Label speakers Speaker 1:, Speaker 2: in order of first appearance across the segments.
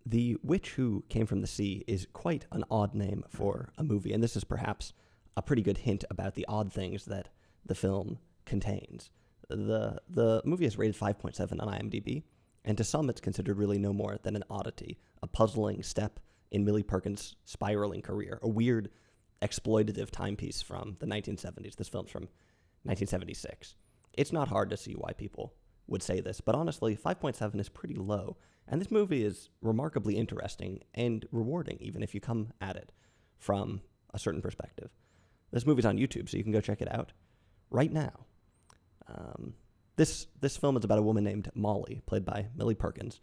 Speaker 1: The Witch Who Came from the Sea is quite an odd name for a movie, and this is perhaps a pretty good hint about the odd things that the film contains. The movie is rated 5.7 on IMDb, and to some it's considered really no more than an oddity, a puzzling step in Millie Perkins' spiraling career, a weird exploitative timepiece from the 1970s. This film's from 1976. It's not hard to see why people would say this, but honestly, 5.7 is pretty low, and this movie is remarkably interesting and rewarding, even if you come at it from a certain perspective. This movie's on YouTube, so you can go check it out right now. This film is about a woman named Molly, played by Millie Perkins,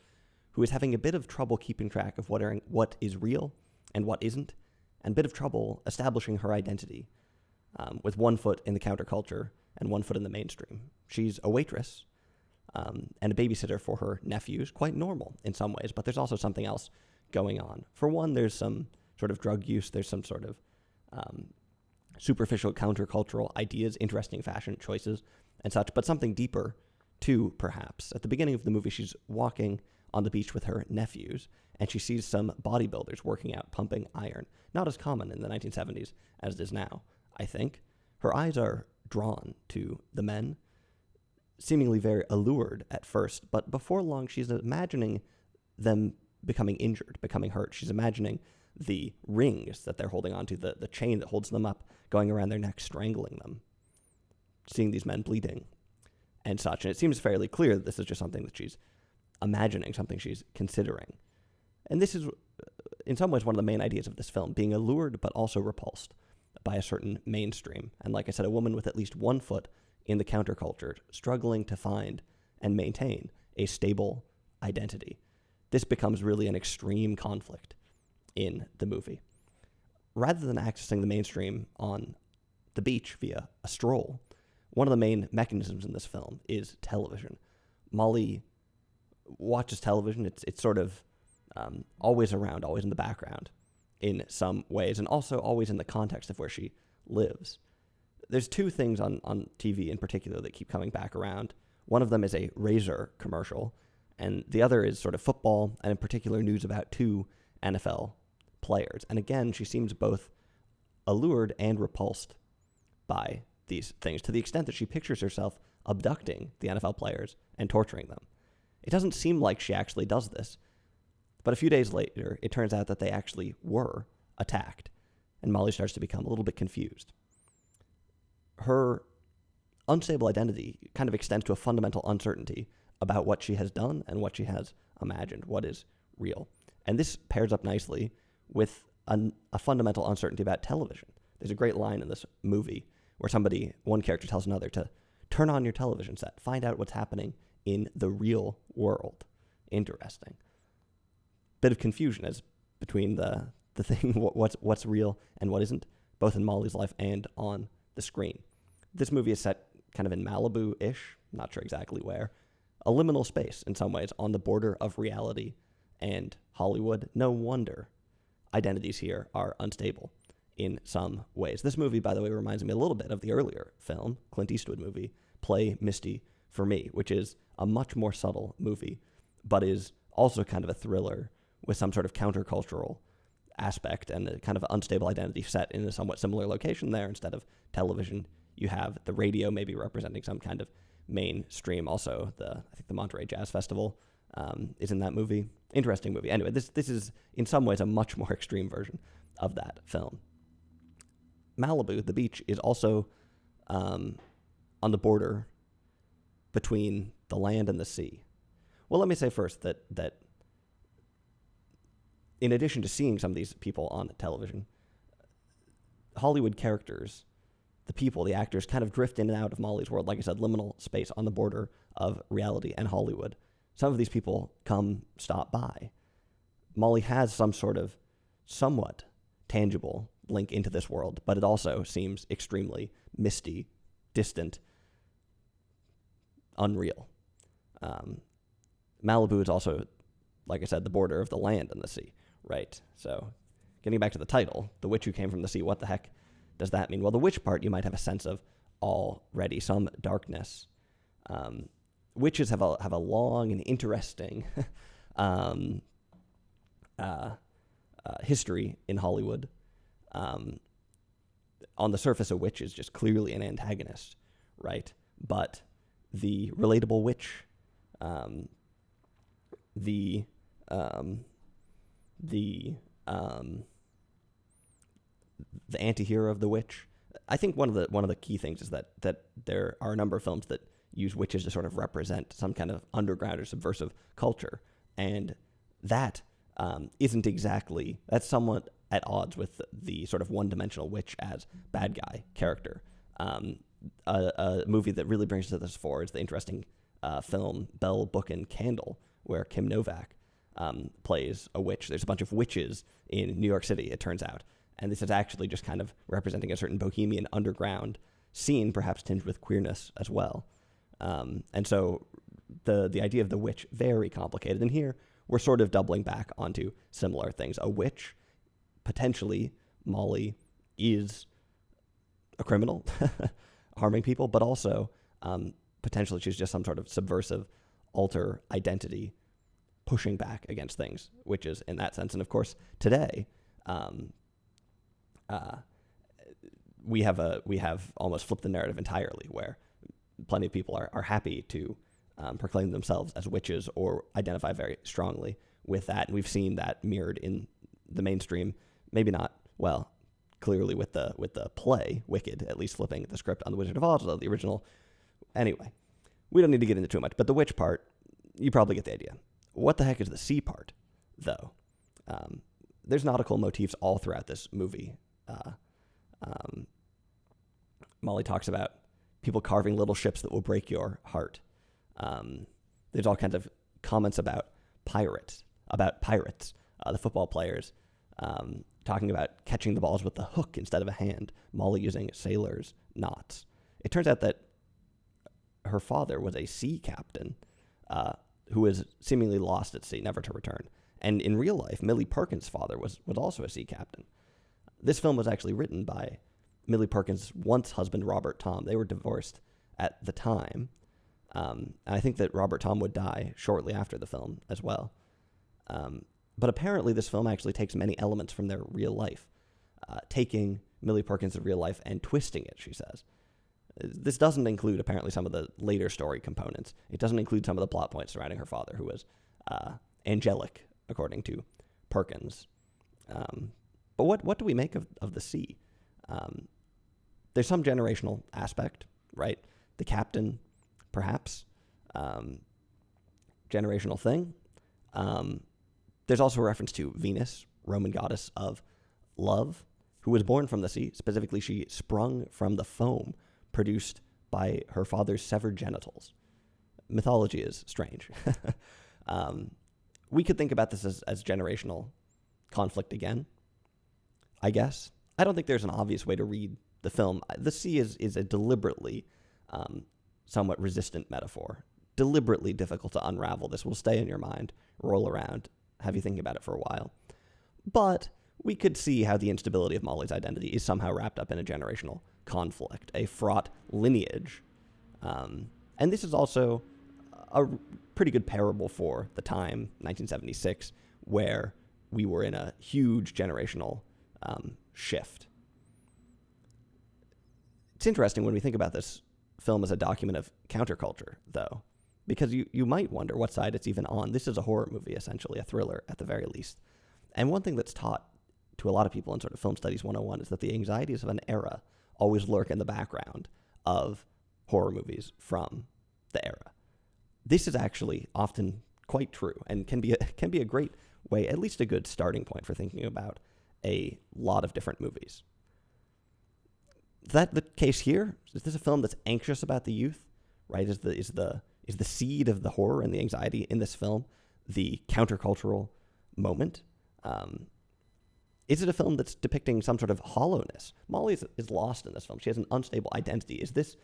Speaker 1: who is having a bit of trouble keeping track of what is real and what isn't, and a bit of trouble establishing her identity, with one foot in the counterculture and one foot in the mainstream. She's a waitress and a babysitter for her nephews, quite normal in some ways, but there's also something else going on. For one, there's some sort of drug use, there's some sort of superficial countercultural ideas, interesting fashion choices, and such, but something deeper too, perhaps. At the beginning of the movie, she's walking on the beach with her nephews, and she sees some bodybuilders working out, pumping iron. Not as common in the 1970s as it is now, I think. Her eyes are drawn to the men, seemingly very allured at first, but before long she's imagining them becoming injured, becoming hurt. She's imagining the rings that they're holding onto, the chain that holds them up, going around their neck, strangling them, seeing these men bleeding and such. And it seems fairly clear that this is just something that she's imagining, something she's considering. And this is, in some ways, one of the main ideas of this film, being allured but also repulsed by a certain mainstream. And like I said, a woman with at least one foot in the counterculture, struggling to find and maintain a stable identity. This becomes really an extreme conflict in the movie. Rather than accessing the mainstream on the beach via a stroll, one of the main mechanisms in this film is television. Molly watches television. It's sort of always around, always in the background in some ways, and also always in the context of where she lives. There's two things on TV in particular that keep coming back around. One of them is a Razor commercial, and the other is sort of football, and in particular news about two NFL players. And again, she seems both allured and repulsed by these things, to the extent that she pictures herself abducting the NFL players and torturing them. It doesn't seem like she actually does this, but a few days later, it turns out that they actually were attacked, and Molly starts to become a little bit confused. Her unstable identity kind of extends to a fundamental uncertainty about what she has done and what she has imagined, what is real. And this pairs up nicely with a fundamental uncertainty about television. There's a great line in this movie where one character tells another to turn on your television set, find out what's happening in the real world. Interesting. Bit of confusion as between the thing, what's real and what isn't, both in Molly's life and on the screen. This movie is set kind of in Malibu-ish, not sure exactly where, a liminal space in some ways on the border of reality and Hollywood. No wonder identities here are unstable in some ways. This movie, by the way, reminds me a little bit of the earlier film, Clint Eastwood movie, Play Misty for Me, which is a much more subtle movie, but is also kind of a thriller with some sort of countercultural aspect and a kind of unstable identity set in a somewhat similar location there. Instead of television, you have the radio maybe representing some kind of mainstream. Also, I think the Monterey Jazz Festival is in that movie. Interesting movie. Anyway, this is in some ways a much more extreme version of that film. Malibu, the beach, is also on the border between the land and the sea. Well, let me say first that in addition to seeing some of these people on television, Hollywood characters, the people, the actors, kind of drift in and out of Molly's world. Like I said, liminal space on the border of reality and Hollywood. Some of these people stop by. Molly has some sort of somewhat tangible link into this world, but it also seems extremely misty, distant, unreal. Malibu is also, like I said, the border of the land and the sea, right? So getting back to the title, The Witch Who Came from the Sea, what the heck does that mean? Well, the witch part you might have a sense of already, some darkness. Witches have a long and interesting history in Hollywood. On the surface, a witch is just clearly an antagonist, right? But the relatable witch, the anti-hero of the witch. I think one of the key things is that there are a number of films that use witches to sort of represent some kind of underground or subversive culture, and that isn't exactly, that's somewhat at odds with the sort of one-dimensional witch as bad guy character. A movie that really brings this forward is the interesting film Bell, Book, and Candle, where Kim Novak plays a witch. There's a bunch of witches in New York City, it turns out, and this is actually just kind of representing a certain bohemian underground scene, perhaps tinged with queerness as well. And so the idea of the witch, very complicated. And here we're sort of doubling back onto similar things. A witch, potentially, Molly is a criminal, harming people, but also potentially she's just some sort of subversive alter identity, pushing back against things, witches in that sense. And of course, today, we have almost flipped the narrative entirely, where plenty of people are happy to proclaim themselves as witches or identify very strongly with that. And we've seen that mirrored in the mainstream, maybe not, well, clearly with the play Wicked, at least flipping the script on The Wizard of Oz, the original. Anyway, we don't need to get into too much, but the witch part, you probably get the idea. What the heck is the sea part, though? There's nautical motifs all throughout this movie. Molly talks about people carving little ships that will break your heart. There's all kinds of comments about pirates, the football players, talking about catching the balls with the hook instead of a hand, Molly using sailors' knots. It turns out that her father was a sea captain who was seemingly lost at sea, never to return. And in real life, Millie Perkins' father was also a sea captain. This film was actually written by Millie Perkins' once husband, Robert Tom. They were divorced at the time. And I think that Robert Tom would die shortly after the film as well. But apparently this film actually takes many elements from their real life, taking Millie Perkins' real life and twisting it, she says. This doesn't include, apparently, some of the later story components. It doesn't include some of the plot points surrounding her father, who was angelic, according to Perkins. But what do we make of the sea? There's some generational aspect, right? The captain, perhaps, generational thing. There's also a reference to Venus, Roman goddess of love, who was born from the sea. Specifically, she sprung from the foam produced by her father's severed genitals. Mythology is strange. We could think about this as generational conflict again, I guess. I don't think there's an obvious way to read the film. The sea is a deliberately somewhat resistant metaphor, deliberately difficult to unravel. This will stay in your mind, roll around, have you thinking about it for a while. But we could see how the instability of Molly's identity is somehow wrapped up in a generational conflict, a fraught lineage. And this is also a pretty good parable for the time, 1976, where we were in a huge generational shift. It's interesting when we think about this film as a document of counterculture, though, because you might wonder what side it's even on. This is a horror movie, essentially, a thriller at the very least. And one thing that's taught to a lot of people in sort of film studies 101 is that the anxieties of an era always lurk in the background of horror movies from the era. This is actually often quite true and can be a great way, at least a good starting point for thinking about a lot of different movies. Is that the case here? Is this a film that's anxious about the youth? Right? Is the seed of the horror and the anxiety in this film the countercultural moment? Is it a film that's depicting some sort of hollowness? Molly is lost in this film. She has an unstable identity. Is this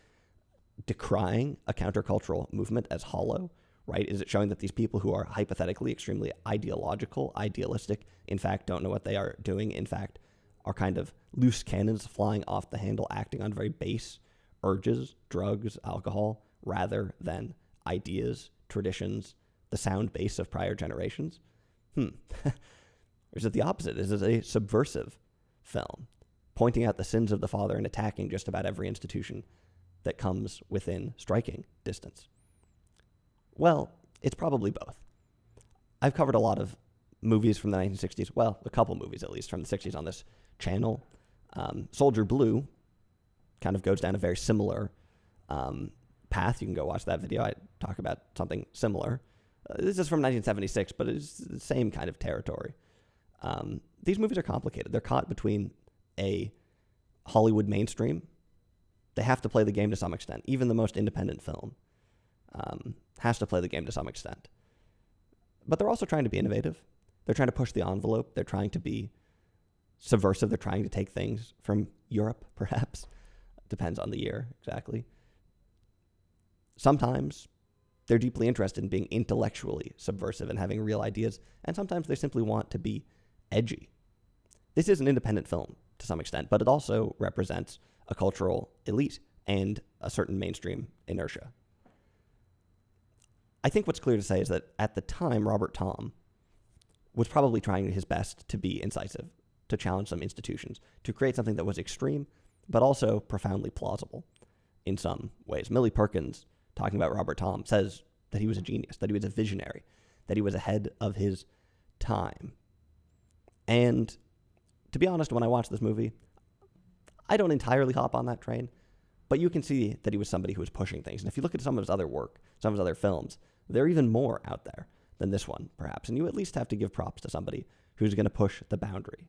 Speaker 1: decrying a countercultural movement as hollow, right? Is it showing that these people who are hypothetically extremely idealistic, in fact, don't know what they are doing, in fact, are kind of loose cannons flying off the handle, acting on very base urges, drugs, alcohol, rather than ideas, traditions, the sound base of prior generations? Or is it the opposite? Is it a subversive film, pointing out the sins of the father and attacking just about every institution that comes within striking distance? Well, it's probably both. I've covered a lot of movies from the 1960s, well, a couple movies at least from the 60s on this channel. Soldier Blue kind of goes down a very similar path. You can go watch that video. I talk about something similar. This is from 1976, but it's the same kind of territory. These movies are complicated. They're caught between a Hollywood mainstream. They have to play the game to some extent. Even the most independent film has to play the game to some extent. But they're also trying to be innovative. They're trying to push the envelope. They're trying to be subversive. They're trying to take things from Europe, perhaps. Depends on the year, exactly. Sometimes they're deeply interested in being intellectually subversive and having real ideas, and sometimes they simply want to be edgy. This is an independent film to some extent, but it also represents a cultural elite and a certain mainstream inertia. I think what's clear to say is that at the time, Robert Thom was probably trying his best to be incisive, to challenge some institutions, to create something that was extreme, but also profoundly plausible in some ways. Millie Perkins, talking about Robert Thom, says that he was a genius, that he was a visionary, that he was ahead of his time. And to be honest, when I watch this movie, I don't entirely hop on that train, but you can see that he was somebody who was pushing things. And if you look at some of his other work, some of his other films, they're even more out there than this one, perhaps. And you at least have to give props to somebody who's going to push the boundary.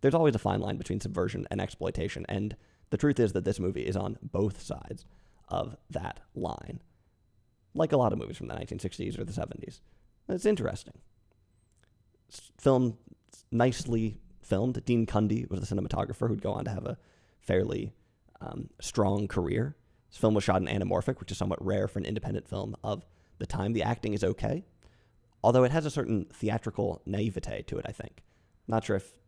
Speaker 1: There's always a fine line between subversion and exploitation, and the truth is that this movie is on both sides of that line, like a lot of movies from the 1960s or the 70s. It's interesting. It's filmed, nicely filmed. Dean Cundy was the cinematographer who'd go on to have a fairly strong career. This film was shot in anamorphic, which is somewhat rare for an independent film of the time. The acting is okay, although it has a certain theatrical naivete to it, I think. Not sure if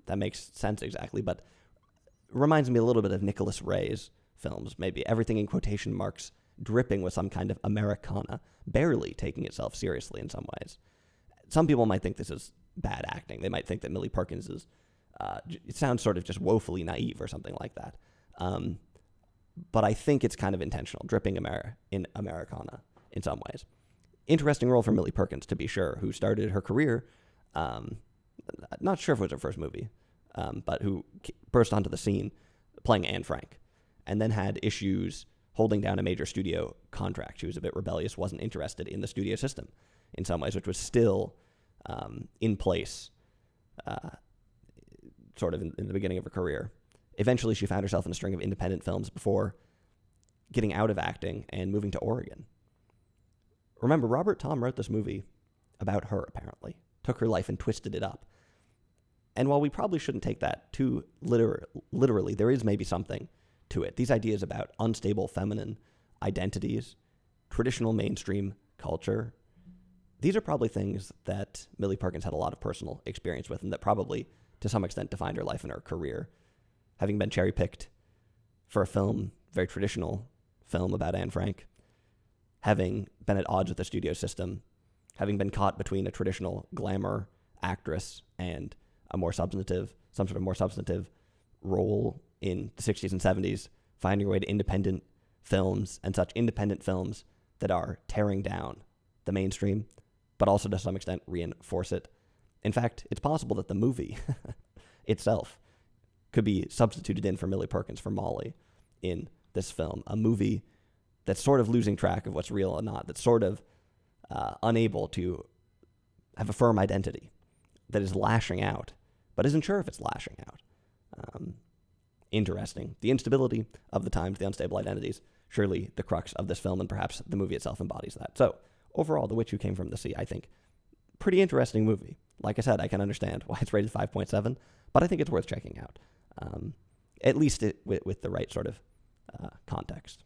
Speaker 1: that makes sense exactly, but it reminds me a little bit of Nicholas Ray's films, maybe. Everything in quotation marks, dripping with some kind of Americana, barely taking itself seriously in some ways. Some people might think this is bad acting. They might think that Millie Perkins is, it sounds sort of just woefully naive or something like that. But I think it's kind of intentional, dripping in Americana in some ways. Interesting role for Millie Perkins, to be sure, who started her career, not sure if it was her first movie, but who burst onto the scene playing Anne Frank, and then had issues holding down a major studio contract. She was a bit rebellious, wasn't interested in the studio system in some ways, which was still in place sort of in the beginning of her career. Eventually, she found herself in a string of independent films before getting out of acting and moving to Oregon. Remember, Robert Thom wrote this movie about her, apparently. Took her life and twisted it up. And while we probably shouldn't take that too literally, there is maybe something to it. These ideas about unstable feminine identities, traditional mainstream culture, these are probably things that Millie Perkins had a lot of personal experience with and that probably, to some extent, defined her life and her career. Having been cherry-picked for a film, very traditional film about Anne Frank, having been at odds with the studio system, having been caught between a traditional glamour actress and some sort of more substantive role in the 60s and 70s, finding her way to independent films and such independent films that are tearing down the mainstream, but also to some extent reinforce it. In fact, it's possible that the movie itself could be substituted in for Millie Perkins, for Molly, in this film. A movie that's sort of losing track of what's real and not, that's sort of unable to have a firm identity, that is lashing out, but isn't sure if it's lashing out. Interesting. The instability of the times, the unstable identities, surely the crux of this film, and perhaps the movie itself embodies that. So, overall, The Witch Who Came From the Sea, I think, pretty interesting movie. Like I said, I can understand why it's rated 5.7, but I think it's worth checking out, at least with the right sort of context.